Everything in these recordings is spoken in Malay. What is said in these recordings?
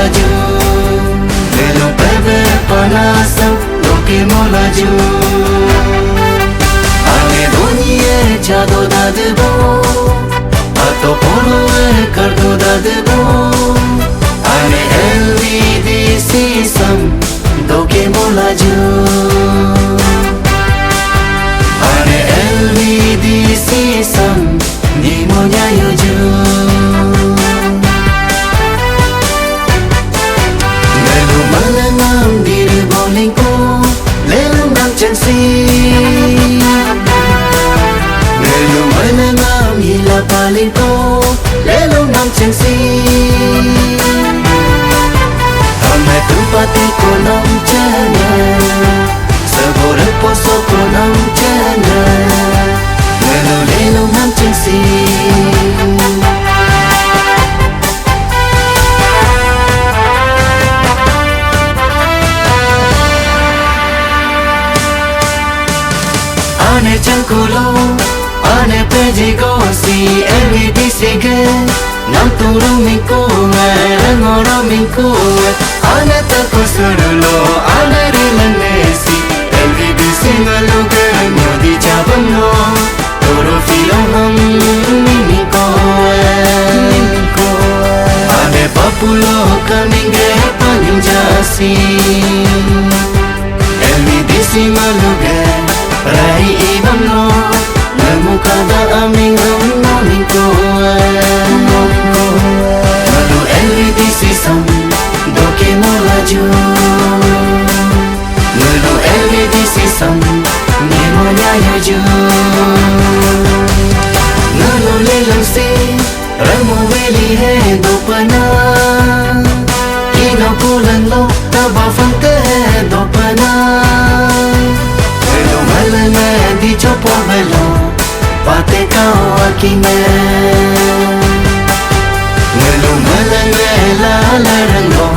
molaju Lelo bebe panasam doke molaju Ane doniye chado dadbo Ato polo e kardo dadbo Ane LED sisam doke molaju Ane LED sisam ni monyayoju Lelu malanam diri bolingko Lelu nam chansi Lelu malanam hila palingko Lelu nam chansi Hame tupati ko nam chana Sabore poso ko nam chana Lelu nam chansi Ane chankulo, ane pejigo si LED sige Nam turu minku rangoro minku Ane tako surulo, ane rilane si LED singaluge nyodi chabano Turu filo ham miniko Ane papulo kaminge panjasi LED singaluge Rai ibam no Namuka da aming no mingko Lalu LED sisam doke molaju Lalu LED sisam nemo nyayoju Lalu lelang si Ramu veli he dopana Kino pulang lo tabafang te dopana Malana di chopo velo Pate kao akime Ngelu malana la rango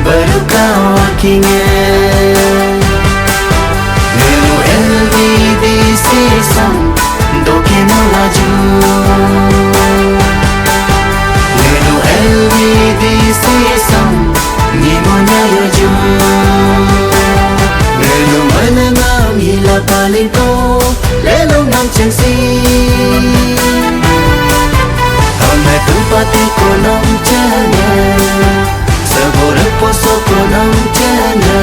Baru kao akime Ngelu LED sisam doke molaju Ngelu LED sisam nimo nyayoju Ngelu malana hila palingko Lelo nam chansi Hame tupati ko nam chana Sabore poso ko nam chana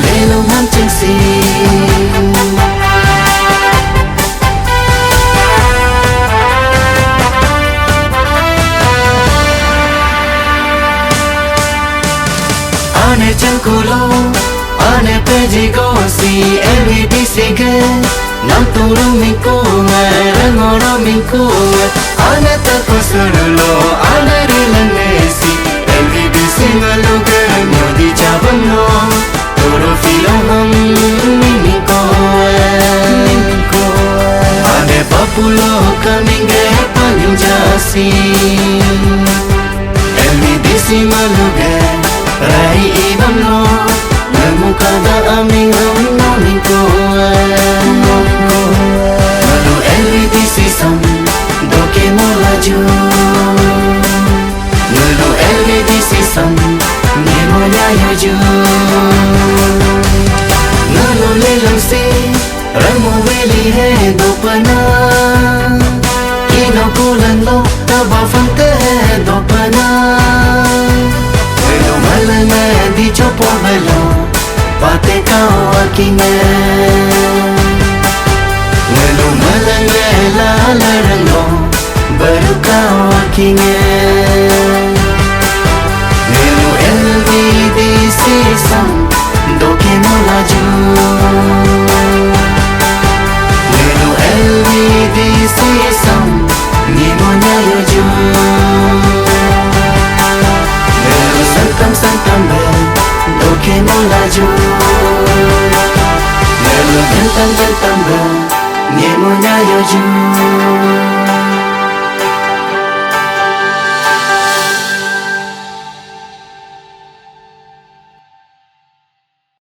Lelo nam chansi Ane chankulo Ane pejigo si LED sige Nam turu minku rangoro minku Ane tako surulo ane rilane si LED singaluge nyodi chabano Turu filo ham miniko Ane papulo kaminge panjasi LED singaluge Rai ibam no Namuka da aming no mingko Lalu LED sisam doke molaju Lalu LED sisam nemo nyayoju Lalu lelang si Ramu veli he dopana Kino pulang lo tabafang te dopana Lelu malana di chopo velo Pate kao akime Lelu malana la rango Baru kao akime Lelu LED sisam doke molaju Lelu LED sisam nimo nyayoju Lelu santam bel doke molaju Lelu jantam bel nemo nyayoju